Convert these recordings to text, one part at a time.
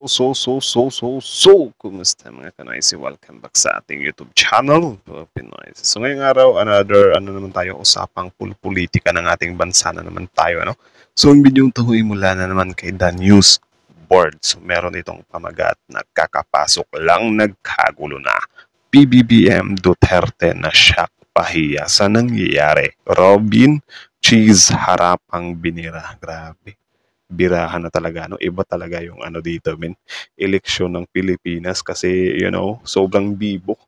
Kumusta mga kanoysi? Welcome back sa ating YouTube channel, Pinoy. So ngayong araw, another, naman tayo, usapang politika ng ating bansa na naman tayo, ano? So ang bidyong tuhoy mula na naman kay The News Board. So meron itong pamagat na kakapasok lang nagkagulo na. PBBM Duterte na shock pahiya sa nangyayari. Robin Cheese harapang binira. Grabe. Birahan na talaga, no? Iba talaga yung dito, eleksyon ng Pilipinas kasi, sobrang bibo.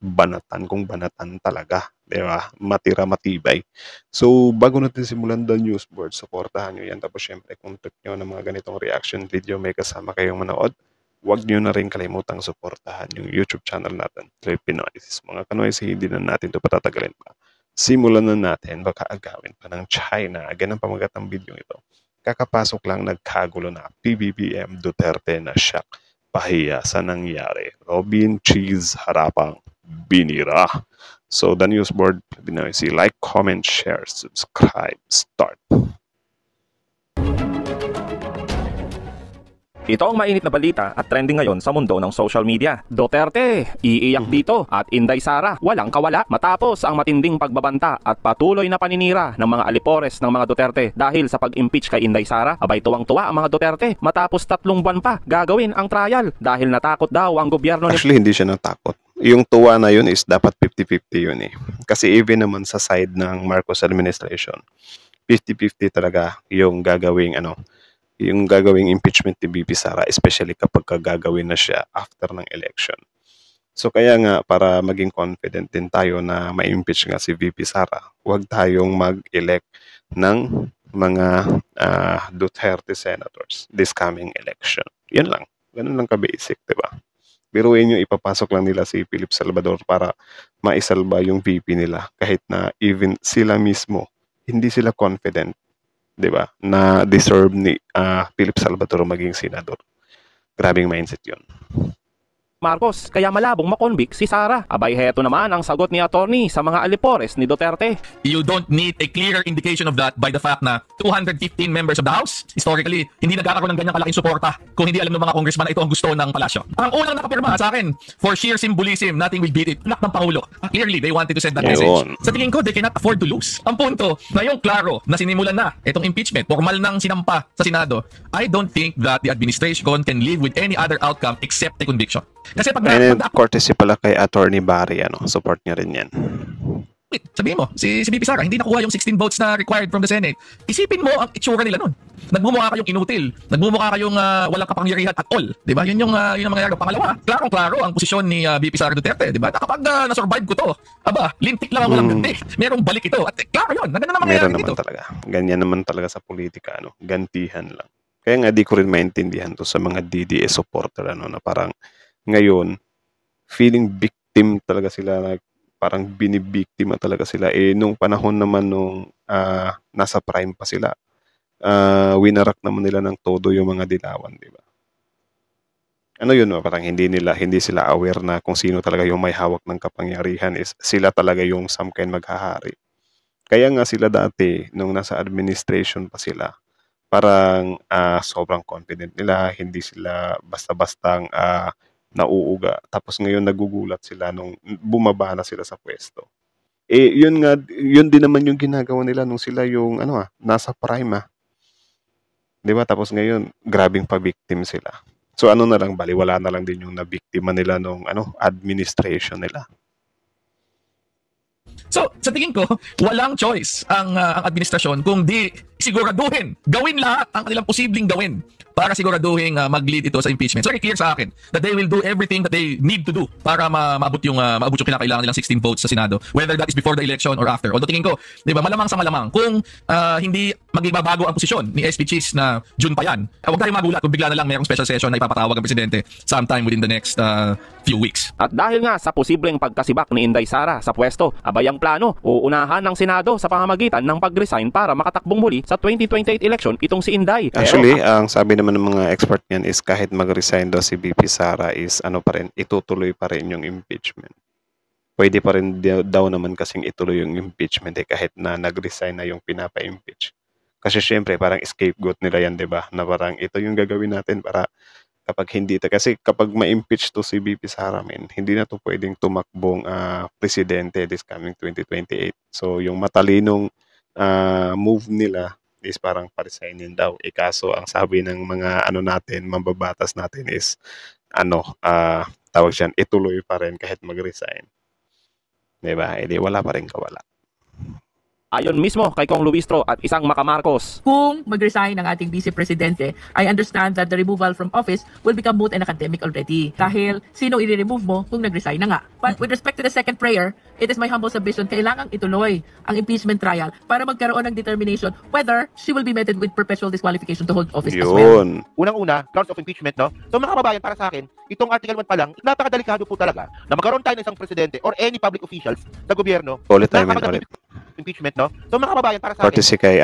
Banatan kung banatan talaga, di ba? Matira matibay. So, bago natin simulan the news board, supportahan nyo yan. Tapos, syempre, kung trip nyo ng mga ganitong reaction video, may kasama kayong manood, huwag nyo na rin kalimutang supportahan yung YouTube channel natin, Trip Pinoy. Mga kanoy, hindi na natin ito patatagalin pa. Simulan na natin, baka agawin pa ng China. Ganang pamagat ng video ito. Kakapasok lang nagkagulo na. PBBM Duterte na shock pahiya sa nangyari. Robin Cheese harapang binira. So the news board, like, comment, share, subscribe, start. Ito ang mainit na balita at trending ngayon sa mundo ng social media. Duterte, iiyak dito at Inday Sara, walang kawala matapos ang matinding pagbabanta at patuloy na paninira ng mga alipores ng mga Duterte dahil sa pag-impeach kay Inday Sara. Abay tuwang-tuwa ang mga Duterte matapos 3 buwan pa gagawin ang trial dahil natakot daw ang gobyerno. Actually, hindi siya natakot. Yung tuwa na yun is dapat 50-50 yun eh. Kasi even naman sa side ng Marcos administration, 50-50 talaga yung gagawing yung gagawing impeachment ni VP Sara, especially kapag gagawin na siya after ng election. So kaya nga, para maging confident din tayo na ma-impeach nga si VP Sara, huwag tayong mag-elect ng mga Duterte senators this coming election. Yun lang. Ganun lang ka-basic, diba? Biruin nyo, ipapasok lang nila si Philip Salvador para maisalba yung VP nila. Kahit na even sila mismo, hindi sila confident, diba, na deserve ni Philip Salvador maging senador. Grabing mindset yun. Marcos, kaya malabong makonvict si Sara. Abay heto naman ang sagot ni attorney sa mga alipores ni Duterte. You don't need a clearer indication of that by the fact na 215 members of the House, historically, hindi nagkakaroon ng ganyang kalaking suporta kung hindi alam ng mga congressman na ito ang gusto ng palasyo. Ang unang nakapirma sa akin, for sheer symbolism, nothing will beat it, anak ng Pangulo. Clearly, they wanted to send that message. Sa tingin ko, they cannot afford to lose. Ang punto, na yung klaro na sinimulan na itong impeachment, formal nang sinampa sa Senado, I don't think that the administration can live with any other outcome except a conviction. Kasi pag courtesy pala kay Attorney Barry, support niya rin yan. Wait, sabihin mo, si VP Sara hindi nakuha yung 16 votes na required from the Senate. Isipin mo ang itsura nila nun. Nagmumukha kayong inutil. Nagmumukha kayong walang kapangyarihan at all. Diba? Yun yung mangyayari. Pangalawa, klarong-klaro ang posisyon ni VP Sara Duterte. Diba? Kapag na-survive ko to, lintik lang ako ng ganti. Merong balik ito. At klaro yun. Ganun na mangyayari dito. Talaga. Ganyan naman talaga sa politika. Gantihan lang. Kaya nga di ko rin maintindihan to sa mga DDS supporter na parang ngayon, feeling victim talaga sila, parang binibiktima talaga sila. Nung panahon naman nung nasa prime pa sila, winarak naman nila ng todo yung mga dilawan, di ba? Parang hindi sila aware na kung sino talaga yung may hawak ng kapangyarihan, is sila talaga yung samkain maghahari. Kaya nga sila dati, nung nasa administration pa sila, parang sobrang confident nila, hindi sila basta-bastang nauuga. Tapos ngayon nagugulat sila nung bumaba na sila sa pwesto. Yun din naman yung ginagawa nila nung sila yung nasa prime. 'Di ba? Tapos ngayon grabing pa-victim sila. So na lang, baliwala na lang din yung nabiktima nila nung administration nila. So, sa tingin ko, walang choice ang administrasyon kung di siguraduhin, gawin lahat ang kanilang posibleng gawin para siguraduhin mag-lead ito sa impeachment. So, very clear sa akin that they will do everything that they need to do para maabot yung kinakailangan nilang 16 votes sa Senado, whether that is before the election or after. Although tingin ko, di ba, malamang sa malamang, kung hindi magbabago ang posisyon ni SP Cheese na June pa yan, huwag tayong magulat kung bigla na lang mayroong special session na ipapatawag ang presidente sometime within the next few weeks. At dahil nga sa posibleng pagkasibak ni Inday Sara sa pwesto, abay ang plano, uunahan ng Senado sa pamamagitan ng pag-resign para makatakbong muli sa 2028 election itong si Inday. Actually, ang sabi naman ng mga expert niyan is kahit mag-resign daw si VP Sara is pa rin, itutuloy pa rin yung impeachment. Pwede pa rin daw naman kasing ituloy yung impeachment kahit na nag-resign na yung pinapa-impeach. Kasi syempre parang scapegoat nila yan, 'di ba? Na parang ito yung gagawin natin para Kapag hindi kasi kapag ma-impeach to si VP Sara, men, hindi na to pwedeng tumakbong presidente this coming 2028. So yung matalinong move nila is parang pa-resignin daw. Kaso ang sabi ng mga natin, mambabatas natin is tawag siyan, ituloy pa rin kahit mag-resign. Diba? Edi wala pa rin kawala. Ayon mismo kay Kong Luistro at isang makamarcos. Kung mag-resign ang ating Vice Presidente, I understand that the removal from office will become moot and academic already. Dahil sino i-remove mo kung nag-resign na nga. But with respect to the second prayer, it is my humble submission, kailangang ituloy ang impeachment trial para magkaroon ng determination whether she will be meted with perpetual disqualification to hold office as well. Yun. Unang-una, grounds of impeachment, no? So mga kababayan, para sa akin, itong Article 1 pa lang, napakadelikado po talaga na magkaroon tayo ng isang presidente or any public officials sa gobyerno Ulit tayo, na men, kapag ulit. impeachment, no? So mga kababayan, para sa akin, Courtesy kay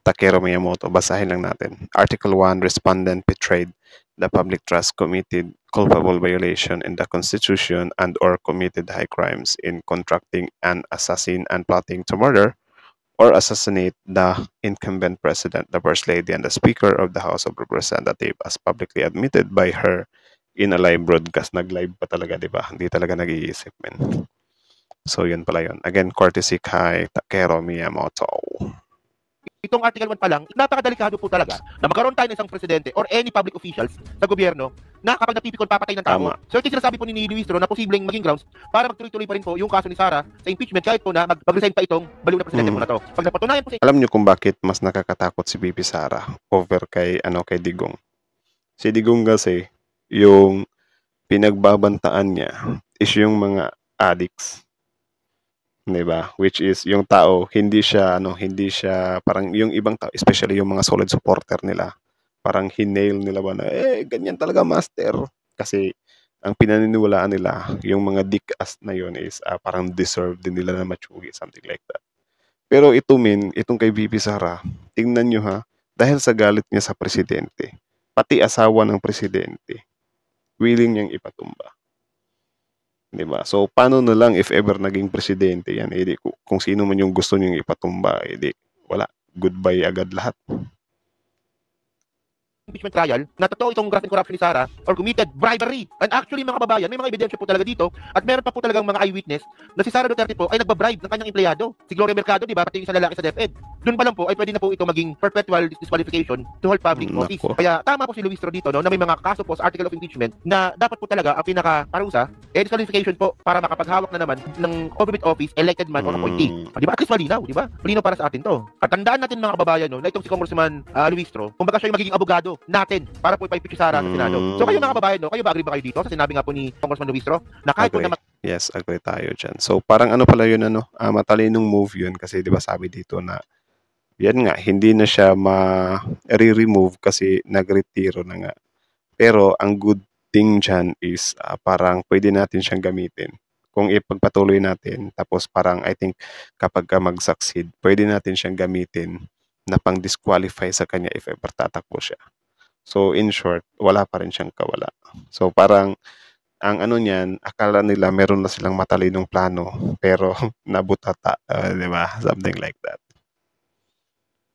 Takeru Miyamoto. Basahin lang natin. Article 1, respondent betrayed the public trust, committed culpable violation in the Constitution and or committed high crimes in contracting an assassin and plotting to murder or assassinate the incumbent president, the First Lady, and the Speaker of the House of Representatives as publicly admitted by her in a live broadcast. Nag-live pa talaga, di ba? Hindi talaga nag-iisip, men. So, yun pala yun. Again, courtesy kay Takeru Miyamoto. itong Article 1 pa lang, napakadelikado po talaga na magkaroon tayo ng isang presidente or any public officials sa gobyerno na kapag napipikon papatay ng tao. Tama. So ito yung sinasabi po ni Luistro na posibleng maging grounds para magtuloy-tuloy pa rin po yung kaso ni Sara sa impeachment kahit po na mag-resign pa itong baliw na presidente po na to. Pag napatunayan po sa Alam niyo kung bakit mas nakakatakot si VP Sara over kay Digong? Si Digong kasi, yung pinagbabantaan niya is yung mga addicts. 'Di ba? Which is yung tao, hindi siya parang yung ibang tao, especially yung mga solid supporter nila, parang hinail nila ba na ganyan talaga master. Kasi ang pinaniniwalaan nila, yung mga dick-ass na yun is parang deserve din nila na matsugi, something like that. Pero itong kay VP Sara, tingnan nyo ha, dahil sa galit niya sa presidente, pati asawa ng presidente, willing niyang ipatumba. Diba? So, paano na lang if ever naging presidente yan, kung sino man yung gusto niyong ipatumba, wala. Goodbye agad lahat. impeachment trial na totoo itong graft and corruption ni Sara or committed bribery. And actually mga kababayan, may mga ebidensya po talaga dito at meron pa po talagang mga eyewitness na si Sara Duterte po ay nagbabribe ng kanyang empleyado. Si Gloria Mercado, di ba, pati yung isang lalaki sa DepEd. Doon pa lang po ay pwede na po ito maging perpetual disqualification to hold public office. Nako. Kaya tama po si Luistro dito, no, na may mga kaso po sa article of impeachment na dapat po talaga ang pinaka-parusa disqualification po para makapaghawak na naman ng government office, elected man or appointee. Di ba? At least malinaw, di ba? Malinaw para sa atin to. At tandaan natin mga kababayan, no, na itong si Congressman Luistro, kumbaga siya yung magiging abogado natin para po ipa-impeach si Sara sa Senado. So kayo mga kababayan, no, kayo ba agree ba kayo dito sa sinabi nga po ni Congressman Luistro na kahit po Agree. na Yes, agree tayo dyan. So, parang pala yun, matalinong move yun kasi di ba sabi dito na yan nga, hindi na siya ma-re-remove kasi nagretiro na nga. Pero ang good thing dyan is parang pwede natin siyang gamitin. Kung ipagpatuloy natin, tapos parang I think kapag mag-succeed, pwede natin siyang gamitin na pang-disqualify sa kanya if ever tatakbo siya. So in short, wala pa rin siyang kawala. So parang ang niyan, akala nila meron na silang matalinong plano, pero nabutata, di ba? Something like that.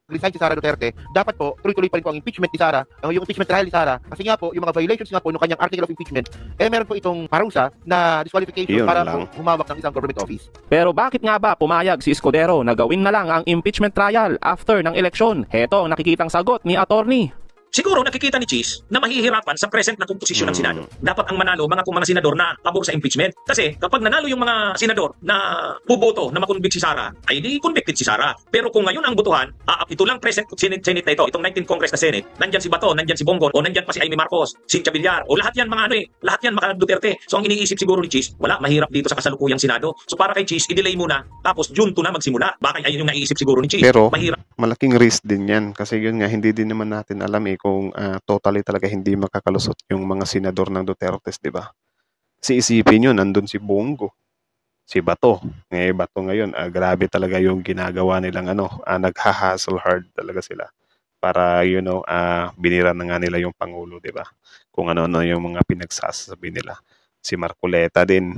resign si Sara Duterte, dapat po tuloy-tuloy pa rin po ang impeachment ni Sara, yung impeachment trial ni Sara, kasi nga po yung mga violations nga po ng kanyang article of impeachment, meron po itong parusa na disqualification Yun para lang. po humawak ng isang government office. Pero bakit nga ba pumayag si Escudero na gawin na lang ang impeachment trial after ng eleksyon? Heto ang nakikitang sagot ni attorney. Siguro nakikita ni Cheese na mahihirapan sa present na komposisyon ng Senado. Dapat ang manalo mga senador na pabor sa impeachment. Kasi kapag nanalo yung mga senador na buboto na makonvict si Sara, ay di convicted si Sara. Pero kung ngayon ang botohan, ito lang present Senate na ito, itong 19th Congress na Senate, nandyan si Bato, nandyan si Bongbong, o nandyan pa si Amy Marcos, Cynthia Villar, o lahat yan lahat yan mga Duterte. So ang iniisip siguro ni Cheese, wala, mahirap dito sa kasalukuyang Senado. So para kay Cheese, i-delay muna, tapos June 2 na magsimula. Baka ayun yung naiisip siguro ni Cheese. Pero Mahirap. malaking risk din yan kasi yun nga, hindi din naman natin alam kung totally talaga hindi makakalusot yung mga senador ng Dutertes, di ba? Si isipin yun, nandun si Bongo, si Bato. Bato ngayon, grabe talaga yung ginagawa nilang nagha-hustle hard talaga sila para, binira na nga nila yung Pangulo, di ba? Kung ano-ano yung mga pinagsasabi nila. Si Marcoleta din.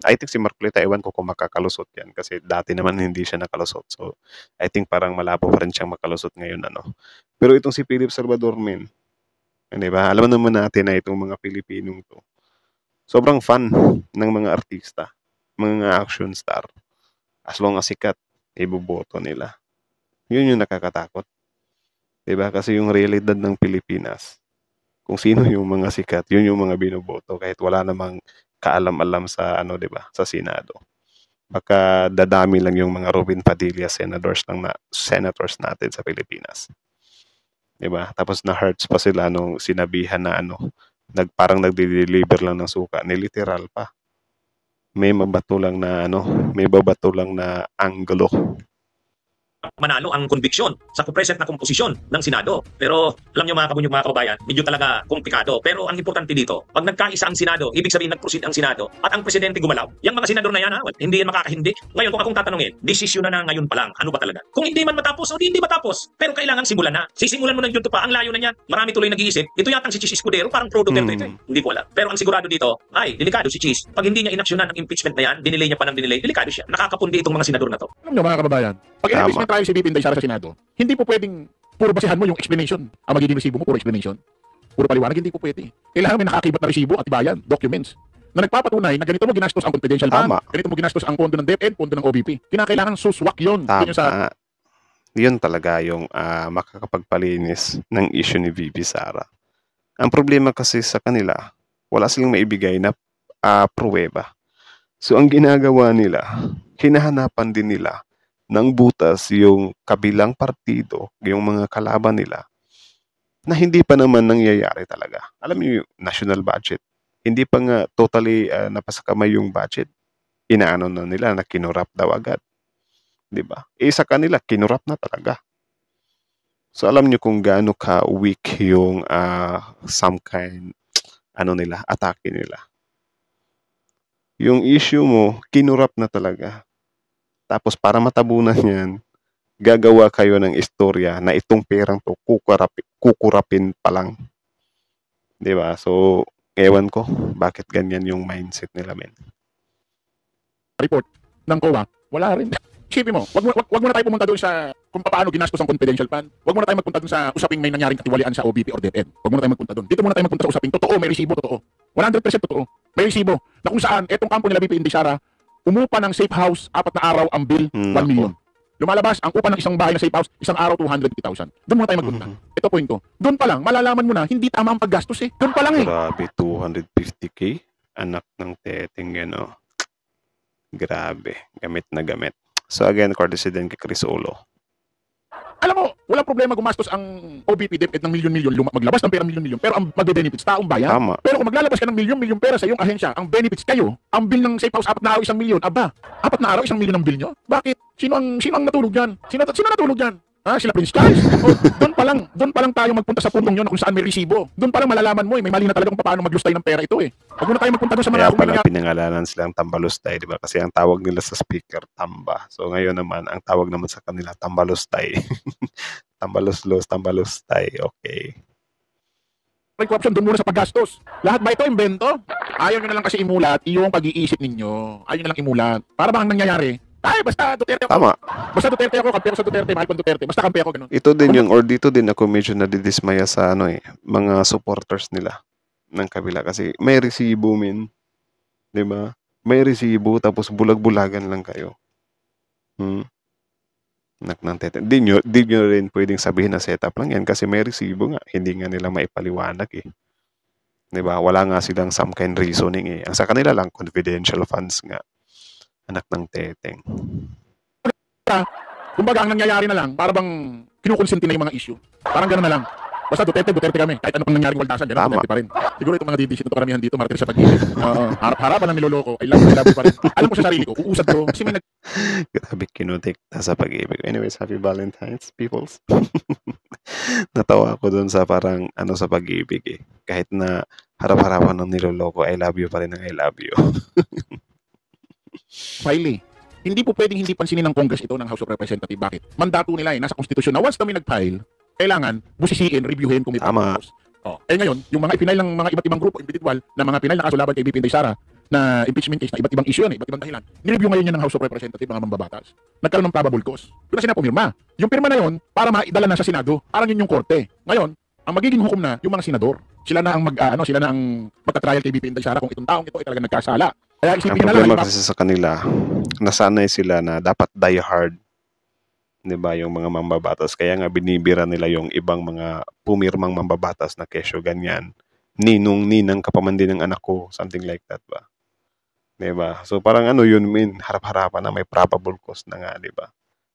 I think si Marcoleta, ewan ko kung makakalusot yan kasi dati naman hindi siya nakalusot. So, I think parang malabo pa rin siyang makalusot ngayon, Pero itong si Philip Salvador, men, Di ba? Alam naman natin na itong mga Pilipinong to, sobrang fun ng mga artista, mga action star. As long as sikat, iboboto nila. Yun yung nakakatakot. Diba? Kasi yung realidad ng Pilipinas, kung sino yung mga sikat, yun yung mga binoboto kahit wala namang kaalam-alam sa ano, 'di ba? Sa Senado. Baka dadami lang yung mga Robin Padilla senators natin sa Pilipinas. 'Di ba? Tapos na-hurts pa sila nung sinabihan na parang nagde-deliver lang ng suka, ni literal pa. May mabato lang na may babato lang na anggulo. manalo ang conviction sa present na komposisyon ng Senado. Pero alam nyo mga kabunyog, mga kababayan, medyo talaga komplikado. Pero ang importante dito, pag nagkaisa ang Senado, ibig sabihin nag-proceed ang Senado at ang presidente gumalaw, yung mga senador na yan, hindi yan makakahindi. Ngayon, kung akong tatanungin, desisyon na ngayon pa lang, ano ba talaga? Kung hindi man matapos, o hindi matapos, pero kailangan simulan na. Sisimulan mo ng yun pa, ang layo na niyan. Marami tuloy nag-iisip. Ito yatang si Chis Escudero, parang pro Duterte ito eh. Hindi ko alam. Pero ang sigurado dito, ay, delikado si Chis. Pag hindi niya inaksyonan ang impeachment na yan, dinelay niya pa ng dinelay, delikado siya. Nakakapundi itong mga senador na to. Alam nyo mga kababayan, pag impeachment tayo si VP Inday Sara sa Senado, hindi po pwedeng puro basihan mo yung explanation. Ang magiging resibo mo, puro explanation. Puro paliwanag, hindi po pwede. Kailangan may nakakibat na resibo at tibayan, documents, na nagpapatunay na ganito mo ginastos ang confidential fund, ganito mo ginastos ang pondo ng DepEd, pondo ng OVP. Kinakailangan suswak yun. Tama. Yun talaga yung makakapagpalinis ng issue ni VP Sara. Ang problema kasi sa kanila, wala silang maibigay na pruweba. So ang ginagawa nila, hinahanapan din nila ng butas yung kabilang partido, yung mga kalaban nila, na hindi pa naman nangyayari talaga. Alam niyo yung national budget, hindi pa nga totally napasakamay yung budget. Inaano na nila na kinurap daw agad. 'Di ba? Sa kanila kinurap na talaga. So alam niyo kung gaano ka weak yung some kind nila, atake nila. Yung issue mo, kinurap na talaga. Tapos para matabunan yan, gagawa kayo ng istorya na itong perang to kukurapin pa lang. 'Di ba? So, ewan ko bakit ganyan yung mindset nila, men. Report ng COA, wala rin. Isipin mo, wag mo na tayo pumunta doon sa kung paano ginastos ang confidential fund. Wag mo na tayo magpunta doon sa usaping may nangyaring katiwalian sa OVP or DepEd. Wag mo na tayo magpunta doon. Dito muna tayo magpunta sa usaping totoo, may resibo, totoo. 100% totoo. May resibo na kung saan etong kampo nila VP Inday Sara umupa ng safe house 4 na araw ang bill 1 million. Lumalabas ang upa ng isang bahay na safe house isang araw 250,000. Doon muna tayo magpunta. Ito point ko. Doon pa lang malalaman mo na hindi tama ang paggastos eh. Doon pa lang eh. Grabe, 250k anak ng teteng yan. Grabe, gamit na gamit. So again, courtesy din kay Chris Olo. Alam mo, walang problema gumastos ang OVP DepEd ng milyon-milyon, maglabas ng pera milyon-milyon, pero ang magbe-benefits taong bayan. Tama. Pero kung maglalabas ka ng milyon-milyon pera sa iyong ahensya, ang benefits kayo, ang bill ng safe house 4 na araw 1 milyon. Aba, 4 na araw 1 milyon ang bill nyo? Bakit? Sino ang natulog diyan? Sino natulog diyan? Sila Prince Charles. Doon pa lang tayo magpunta sa puntong 'yon kung saan may resibo. Doon pa lang malalaman mo may mali na talaga kung paano maglustay ng pera ito eh. Huwag muna tayo magpunta doon sa mga Kaya pala pinangalanan silang Tambalustay, di ba? Kasi ang tawag nila sa speaker, Tamba. So ngayon naman, ang tawag naman sa kanila, Tambalustay. Tambaloslos, Tambalustay. Okay. corruption doon muna sa paggastos. Lahat ba ito imbento? Ayaw nyo na lang kasi imulat yung pag-iisip ninyo. Ayaw nyo na lang imulat. Para bang nangyayari? Ay, basta Duterte ako. Tama. Basta Duterte ako, kampi ako sa Duterte, mahal ko Duterte. Basta kampi ako, ganun. Ito din yung, or dito din ako medyo nadidismaya sa mga supporters nila ng kabila. Kasi may resibo, min. Diba? May resibo, tapos bulag-bulagan lang kayo. Di nyo rin pwedeng sabihin na setup lang yan kasi may resibo nga. Hindi nga nila maipaliwanag eh. Diba? Wala nga silang some kind reasoning eh. Ang sa kanila lang, confidential funds nga. Anak ng teteng. Kumbaga, ang nangyayari na lang, para bang kinukonsinti na yung mga issue. Parang gano'n na lang. Basta Duterte kami. Kahit ano pang nangyaring waldasan, gano'n, Duterte pa rin. Siguro itong mga DDC na karamihan dito, martir sa pag-ibig. Harap-harapan ng niloloko. I love you pa rin. Alam ko sa sarili ko, uusad ko. Kasi may Grabe kinutikta sa pag-ibig. Anyways, happy Valentine's, peoples. Natawa ako dun sa parang sa pag-ibig eh. Kahit na harap-harapan ng niloloko, I love you pa rin ng I love you. file. Hindi po pwedeng hindi pansinin ng Congress ito ng House of Representatives. Bakit? Mandato nila nasa konstitusyon na once kami nag-file, kailangan busisiin, reviewin kung may pagkakos. Ngayon, yung mga ipinail ng mga iba't ibang grupo, individual, na mga pinail na kaso laban kay VP Inday Sara, na impeachment case na iba't ibang issue yan, iba't ibang dahilan. Nireview ngayon yan ng House of Representatives, mga mambabatas. Nagkaroon ng probable cause. Doon na sila pumirma. Yung pirma na yon para maidala na sa Senado, parang yun yung korte. Ngayon, Ang magiging hukom na yung mga senador. Sila na ang sila na ang magta-trial kay BP Inday Sara kung itong taong ito ay talaga nagkasala. Kaya Ang isipin na lang, problema halimbawa, kasi sa kanila, nasanay sila na dapat die hard, 'di ba, yung mga mambabatas. Kaya nga binibira nila yung ibang mga pumirmang mambabatas na kesyo ganyan. Ninong-ninang kapamandi ng anak ko, something like that ba. 'Di ba? So parang ano yun, harap-harapan na may probable cause na nga, 'di ba?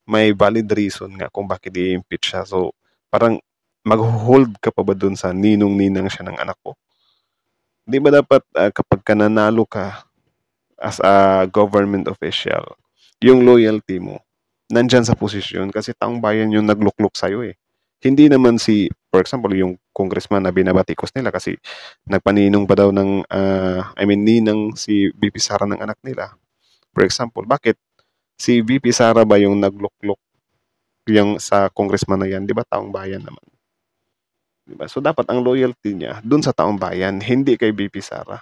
May valid reason nga kung bakit i-impeach siya. So parang mag-hold ka pa ba dun sa ninong-ninang siya ng anak ko? 'Di ba dapat kapag ka nanalo ka as a government official, yung loyalty mo nandyan sa posisyon kasi taong bayan yung nagluklok sa'yo eh. Hindi naman for example, yung congressman na binabatikos nila kasi nagpaninong pa daw ng, ninang si VP Sara ng anak nila. For example, bakit si VP Sara ba yung nagluklok yung sa congressman na yan? Di ba taong bayan naman? Di ba? So dapat ang loyalty niya dun sa taong bayan, hindi kay VP Sara.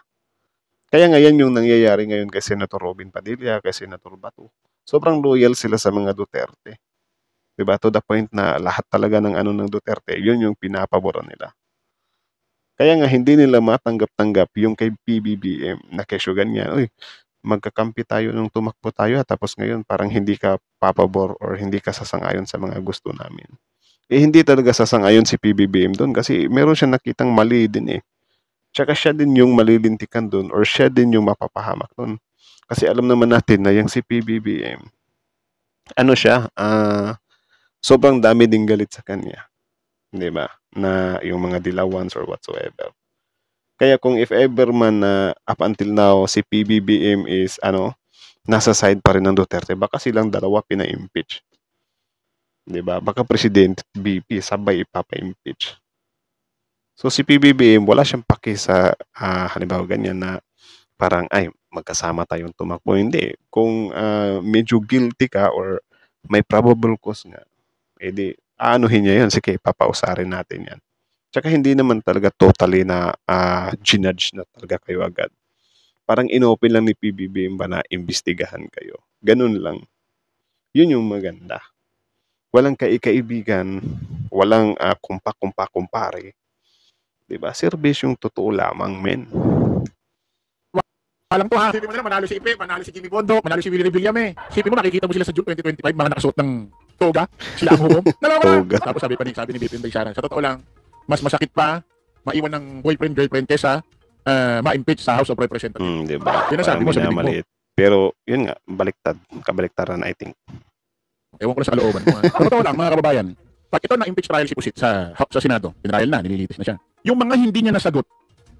Kaya ngayon yung nangyayari ngayon kay Senator Robin Padilla, kay Senator Bato. Sobrang loyal sila sa mga Duterte. Diba? To the point na lahat talaga ng ng Duterte, yun yung pinapaboran nila. Kaya nga hindi nila matanggap-tanggap yung kay PBBM na kesyo ganyan. Uy, magkakampi tayo nung tumakbo tayo tapos ngayon parang hindi ka papabor or hindi ka sasangayon sa mga gusto namin. Hindi talaga sasangayon si PBBM doon kasi meron siya nakitang mali din eh. Tsaka siya din yung malilintikan doon or siya din yung mapapahamak doon. Kasi alam naman natin na yung si PBBM, sobrang dami ding galit sa kanya. Di ba? Na yung mga dilawans or whatsoever. Kaya kung if ever man up until now, si PBBM is, nasa side pa rin ng Duterte, baka silang dalawa pina-impeach. Di ba? Baka President BP, sabay ipapa-impeach. So si PBBM, wala siyang paki sa, halimbawa ganyan na parang, magkasama tayong tumakbo. Hindi. Kung medyo guilty ka or may probable cause nga, edi aanuhin niya yun. Sige, papausarin natin yan. Tsaka hindi naman talaga totally na ginudge na talaga kayo agad. Parang inopen lang ni PBBM ba na imbestigahan kayo. Ganun lang. Yun yung maganda. Walang kaibigan, walang kumpa-kumpare. Diba? Service yung totoo lamang, men. alam ko ha, sipin mo na manalo si Ipe, manalo si Jimmy Bondo, manalo si Willie Villame. Sipin mo nakikita mo sila sa June 2025 mga nakasuot ng toga, sila ang hukom. Nalaman. Tapos sabi ni BP Inday Sara, sa totoo lang, mas masakit pa maiwan ng boyfriend girlfriend kesa ma-impeach sa House of Representatives. Diba? Yun ang sabi mo sa bibig mo. Pero yun nga, kabaliktaran I think. Ewan ko na sa kalooban. Sa totoo lang mga kababayan, pag ito na-impeach trial si Pusit sa Senado, tinrial na, nililitis na siya. Yung mga hindi niya nasagot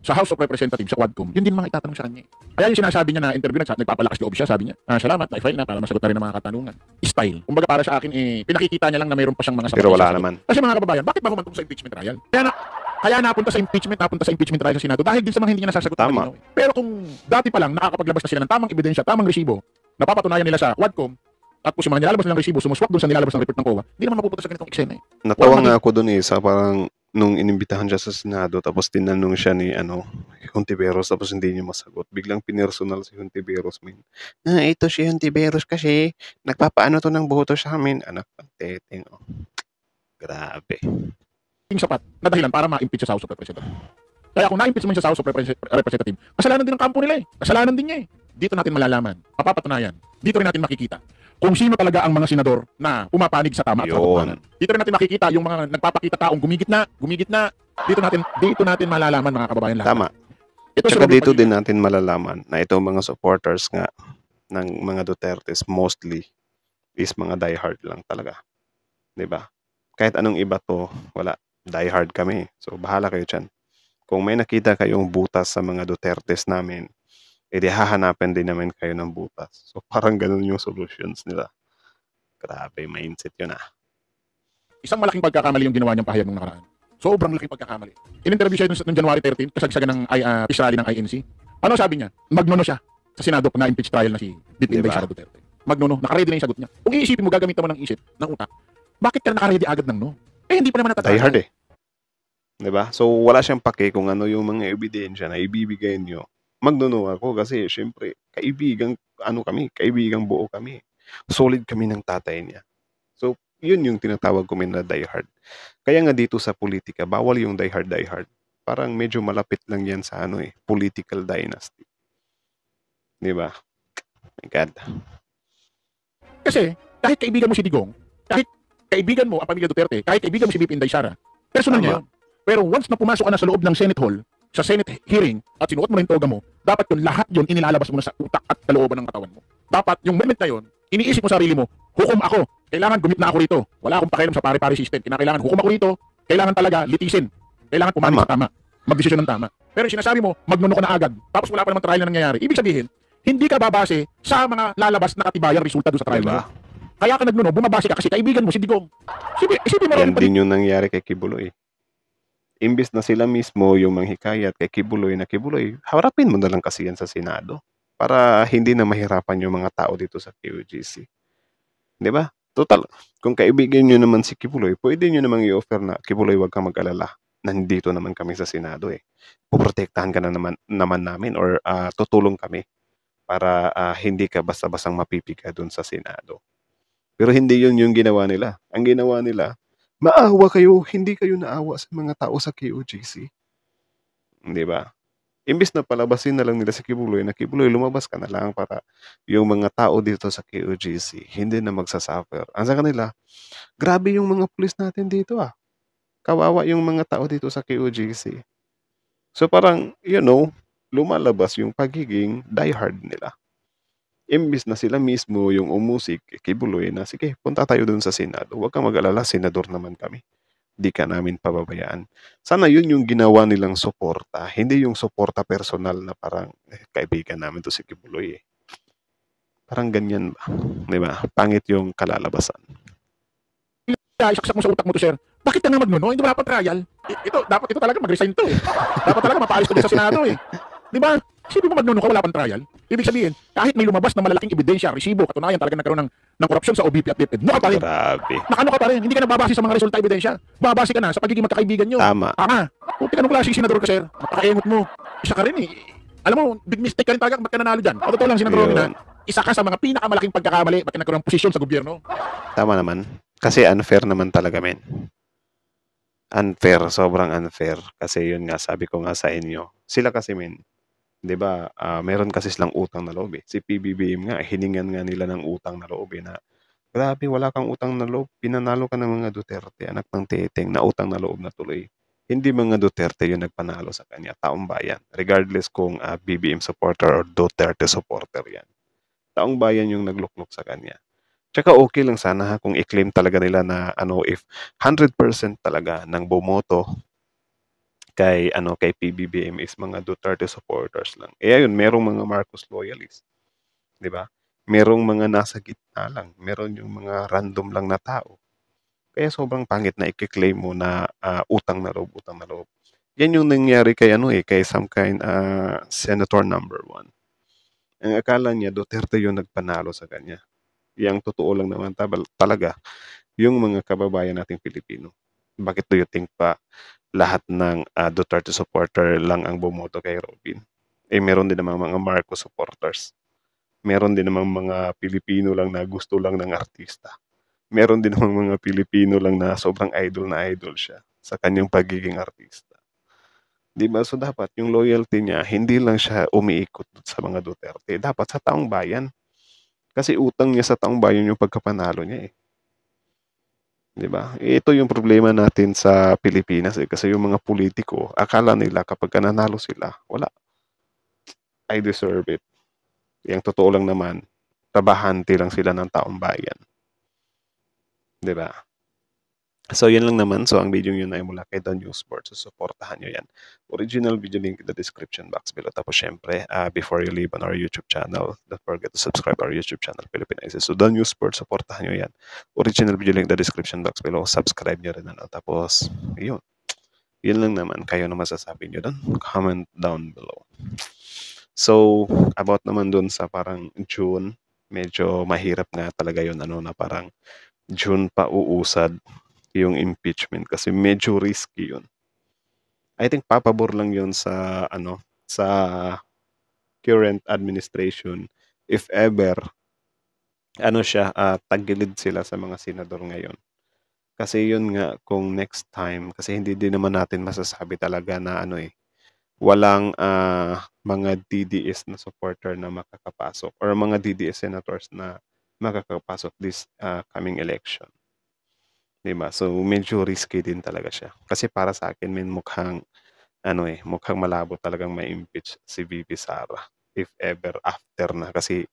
sa House of Representatives, sa Quadcom, yun din mga itatanong sa kanya. Kaya yung sinasabi niya na interview nagpapalakas loob siya, sabi niya, salamat, na-file na para masagot na rin ang mga katanungan. Style. Kumbaga para sa akin, pinakikita niya lang na mayroon pa siyang mga pero wala naman. Kasi mga kababayan, bakit ba humantong sa impeachment trial? Kaya napunta sa impeachment trial sa Senado dahil din sa mga hindi niya nasasagot. Tama. Pero kung dati pa lang nakakapaglabas na sila ng tamang ebidensya, tamang resibo, napapatunayan nila sa Quadcom, tapos yung mga nilalabas nilang resibo, sumuswak doon sa nilalabas ng report ng COA, hindi naman mapupunta sa ganitong eksena eh. Natawa nga ako doon sa parang nung inimbitahan siya sa Senado tapos tinanong siya ni Hontiveros tapos hindi niya masagot. Biglang pinersonal si Hontiveros. Ito si Hontiveros kasi nagpapaano to ng boto sa amin. Anak ng teteng. Oh. Grabe. Yung sapat na dahilan para ma-impeach sa House of Representatives. Kaya kung na-impeach mo siya sa House of Representatives, kasalanan din ng kampo nila eh. Kasalanan din niya eh. Dito natin malalaman, mapapatunayan. Dito rin natin makikita kung sino talaga ang mga senador na pumapanig sa tama at katotohanan. Dito rin natin makikita yung mga nagpapakita taong gumigit na. Dito natin malalaman mga kababayan lahat. Tama. Tsaka dito din natin malalaman na itong mga supporters nga ng mga Dutertes mostly is mga diehard lang talaga. 'Di ba? Kahit anong iba to, wala. Diehard kami. So bahala kayo dyan. Kung may nakita kayong butas sa mga Dutertes namin, edi hahanapin din namin kayo ng butas. So parang ganun yung solutions nila. Grabe, mindset yun Isang malaking pagkakamali yung ginawa niyang pahayag nung nakaraan. Sobrang laking pagkakamali. In-interview siya noong January 13, kasagsagan ng peace rally ng INC. Ano sabi niya? Magnono siya sa Senado na impeach trial na si BP Inday Sara Duterte. Magnono, nakaready na yung sagot niya. Kung iisipin mo, gagamitan mo ng isip, ng utak, bakit ka nakaready agad ng no? Hindi pa naman natatapos. Diehard eh. Diba? So wala siyang pake kung ano yung mga ebidensya na ibibigay niyo. Magnono ako kasi syempre kaibigang buo kami. Solid kami ng tatay niya. So Yun yung tinatawag ko na diehard. Kaya nga dito sa politika, bawal yung diehard. Parang medyo malapit lang yan sa political dynasty. Di ba? My God. Kasi kahit kaibigan mo si Digong, kahit kaibigan mo ang pamilya Duterte, kahit kaibigan mo si VP Inday Sara, personal niya yun. Pero once na pumasok ka na sa loob ng Senate Hall, sa Senate hearing, at sinuot mo na yung toga mo, dapat yun, lahat yun, inilalabas mo na sa utak at kalooban ng katawan mo. Dapat, yung moment na yun, iniisip mo sarili mo, hukom ako, kailangan gumit na ako rito. Wala akong pakialam sa pare-pare system. Kinakailangan hukom ako rito, kailangan talaga litisin. Kailangan pumanig sa tama. Magdesisyon ng tama. Pero yung sinasabi mo, magnuno ka na agad, tapos wala pa naman trial na nangyayari. Ibig sabihin, hindi ka babase sa mga lalabas na katibayang resulta doon sa trial Diba? mo. Kaya ka nagnuno, bumabase ka kasi kaibigan mo si Digong. Isipin mo Yan din yung nangyari kay Kibuloy. Imbis na sila mismo yung manghikayat kay Kibuloy na Kibuloy, harapin mo na lang kasi yan sa Senado para hindi na mahirapan yung mga tao dito sa QGC. Di ba? Total, kung kaibigan nyo naman si Kibuloy, pwede nyo namang i-offer na, Kibuloy, wag kang mag-alala. Nandito naman kami sa Senado eh. Puprotektahan ka na naman namin or tutulong kami para hindi ka basta-bastang mapipiga dun sa Senado. Pero hindi yun yung ginawa nila. Ang ginawa nila, maawa kayo, hindi kayo naawa sa mga tao sa QGC. Di ba? Imbis na palabasin na lang nila si Kibuloy, na Kibuloy, lumabas ka na lang para yung mga tao dito sa QGC hindi na magsasuffer. Ang sa kanila, grabe yung mga pulis natin dito Kawawa yung mga tao dito sa QGC. So parang, lumalabas yung pagiging diehard nila. Imbis na sila mismo yung umusik kay Kibuloy na, sige, punta tayo dun sa Senado. Huwag kang mag-alala, senador naman kami. Di ka namin pababayaan. Sana yun yung ginawa nilang suporta, hindi yung suporta personal na parang kaibigan namin to si Kibuloy eh. Parang ganyan ba? Di ba? Pangit yung kalalabasan. isaksak mo sa utak mo to, sir. Bakit ka nga magnuno? Hindi wala pa trial. Dapat ito talaga mag-resign to eh. Dapat talaga mapaalis ko din sa Senado eh. Di ba? Sino mo magnuno ka, wala pang trial? Ibig sabihin, kahit may lumabas na malalaking ebidensya, resibo, katunayan talaga nagkaroon ng korupsyon sa OBP at DepEd, no ka pa rin. Grabe. Nakano ka pa rin. Hindi ka nababase sa mga resulta ebidensya. Babase ka na sa pagiging magkakaibigan nyo. Tama. Puti ka nung klaseng senador ka, sir. Napakaengot mo. Isa ka rin eh. Alam mo, big mistake ka rin talaga. Ba't ka nanalo dyan? O totoo lang, senador na isa ka sa mga pinakamalaking pagkakamali ba't ka nagkaroon ng posisyon sa gobyerno. Tama naman. Kasi unfair naman talaga, men. Unfair. Sobrang unfair. Kasi yun nga, sabi ko nga sa inyo. Sila kasi, men, 'di ba? Meron kasi silang utang na loob eh. Si PBBM nga, hiningan nga nila ng utang na loob eh, na grabe, wala kang utang na loob. Pinanalo ka ng mga Duterte, anak ng teteng, na utang na loob na tuloy. Hindi mga Duterte yung nagpanalo sa kanya, taong bayan. Regardless kung BBM supporter or Duterte supporter yan. Taong bayan yung nagluklok sa kanya. Tsaka okay lang sana kung i-claim talaga nila na if 100% talaga ng bumoto kay PBBM is mga Duterte supporters lang. Eh ayun, merong mga Marcos loyalists, 'di ba? Merong mga nasa gitna lang, meron yung mga random lang na tao. Kaya sobrang pangit na i-claim mo na utang na loob. Yan yung nangyari kay kay some kind Senator number 1. Ang akala niya Duterte yung nagpanalo sa kanya. Yang totoo lang naman talaga yung mga kababayan nating Pilipino. Bakit do you think pa lahat ng Duterte supporter lang ang bumoto kay Robin? Eh meron din namang mga Marcos supporters. Meron din namang mga Pilipino lang na gusto lang ng artista. Meron din namang mga Pilipino lang na sobrang idol siya sa kanyang pagiging artista. Diba? So dapat yung loyalty niya, hindi lang siya umiikot sa mga Duterte. Dapat sa taong bayan. Kasi utang niya sa taong bayan yung pagkapanalo niya eh. Diba? Ito yung problema natin sa Pilipinas eh. Kasi yung mga politiko, akala nila kapag nanalo sila, wala. I deserve it. Yang totoo lang naman, trabahante lang sila ng taong bayan. Diba? So, yun lang naman. So, ang video yun ay mula kay The News Board. So, supportahan nyo yan. Original video link in the description box below. Tapos, syempre, before you leave on our YouTube channel, don't forget to subscribe our YouTube channel, Philippinizes. So, The News Board, supportahan nyo yan. Original video link in the description box below. Subscribe nyo rin. Tapos, yun. Yun lang naman. Kayo na masasabi nyo doon. Comment down below. So, about naman doon sa parang June, medyo mahirap nga talaga yun. Na parang June pa uusad yung impeachment kasi medyo risky yun. I think papabor lang yun sa sa current administration if ever tagilid sila sa mga senador ngayon. Kasi yun nga, kung next time, kasi hindi din naman natin masasabi talaga na walang mga DDS na supporter na makakapasok or mga DDS senators na makakapasok this coming election. Diba? So, medyo risky din talaga siya. Kasi para sa akin, mukhang mukhang malabo talagang ma-impeach si VP Sara if ever after na. Kasi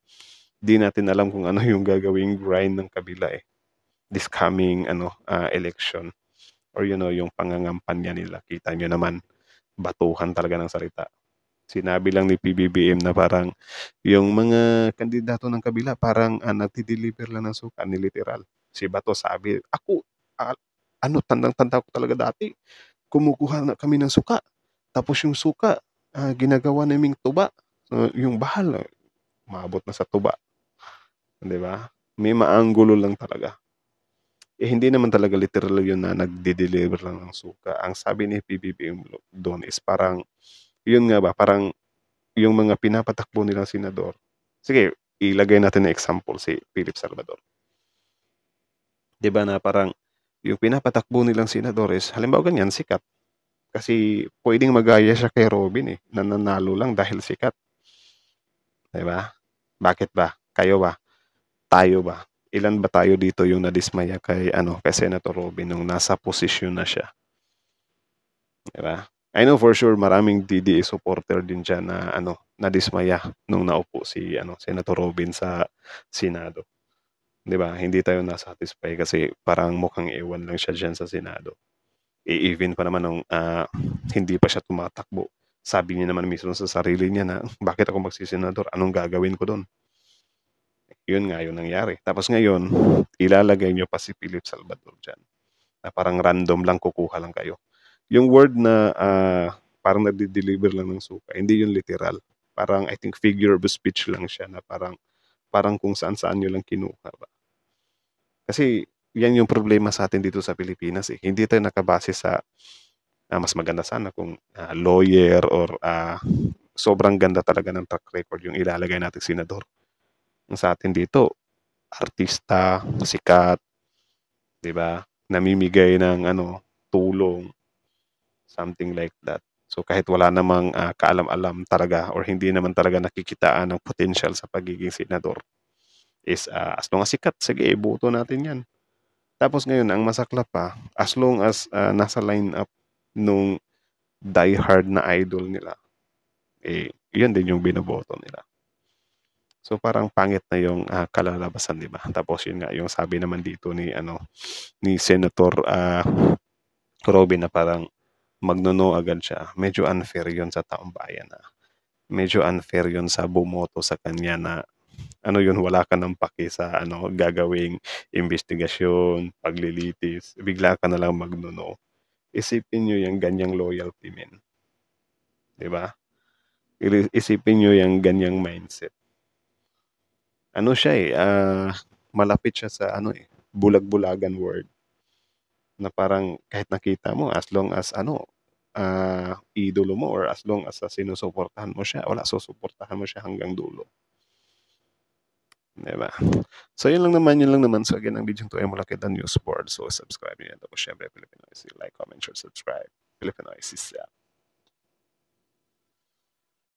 di natin alam kung ano yung gagawing grind ng kabila this coming election or yung pangangampanya nila. Kita nyo naman, batuhan talaga ng salita. Sinabi lang ni PBBM na parang yung mga kandidato ng kabila parang nagdi-deliver lang ng suka, ni literal. Si Bato sabi, ako, tandang-tanda ko talaga dati, kumukuha na kami ng suka. Tapos yung suka, ginagawa naming tuba. So, yung bahal, maabot na sa tuba. Di ba? May maanggulo lang talaga. Hindi naman talaga literal yun na nagde-deliver lang ng suka. Ang sabi ni PBBM doon is parang, yun nga ba, parang yung mga pinapatakbo nilang senador. Sige, ilagay natin na example si Philip Salvador. Di ba na parang yung pinapatakbo nilang senador is, halimbawa ganyan, sikat. Kasi pwedeng magaya siya kay Robin nananalo lang dahil sikat. Di ba? Bakit ba? Kayo ba? Tayo ba? Ilan ba tayo dito yung nadismaya kay Senator Robin nung nasa posisyon na siya? Di ba? I know for sure maraming DDA supporter din dyan na nadismaya nung naupo si Senator Robin sa Senado. 'Di ba? Hindi tayo na-satisfy kasi parang mukhang ewan lang siya diyan sa Senado. Even pa naman nung hindi pa siya tumatakbo. Sabi niya naman mismo sa sarili niya na bakit ako magsisenador? Anong gagawin ko doon? Yun nga yung nangyari. Tapos ngayon, ilalagay niyo pa si Philip Salvador dyan. Na parang random lang, kukuha lang kayo. Yung word na parang nade-deliver lang ng suka, hindi yun literal. Parang I think figure of speech lang siya na parang kung saan-saan nyo lang kinuha ba. Kasi yan yung problema sa atin dito sa Pilipinas Hindi tayo nakabase sa mas maganda sana kung lawyer or sobrang ganda talaga ng track record yung ilalagay natin senador. Sa atin dito, artista, sikat, 'di ba? Namimigay ng tulong, something like that. So kahit wala namang kaalam-alam talaga or hindi naman talaga nakikitaan ng potential sa pagiging senador is as long as sikat, sige, iboto natin yan. Tapos ngayon, ang masaklap pa, as long as nasa line-up nung die-hard na idol nila, yun din yung binoboto nila. So parang pangit na yung kalalabasan, di ba? Tapos yun nga, yung sabi naman dito ni Senator Robin na parang magnono agad siya. Medyo unfair yun sa taong bayan medyo unfair yun sa bumoto sa kanya na wala ka ng paki sa gagawing investigasyon, paglilitis, bigla ka na lang magnono. Isipin nyo yung ganyang loyalty, men. Di ba? Isipin nyo yung ganyang mindset. Siya malapit siya sa bulag-bulagan word. Na parang kahit nakita mo, as long as idolo mo or as long as sinusuportahan mo siya, susuportahan mo siya hanggang dulo. Diba? So yun lang naman. So again, ang video to ay mula kay The News Board. So subscribe nyo yan. Tapos syempre, Filipinoisis. Like, comment, share, subscribe. Filipinoisis.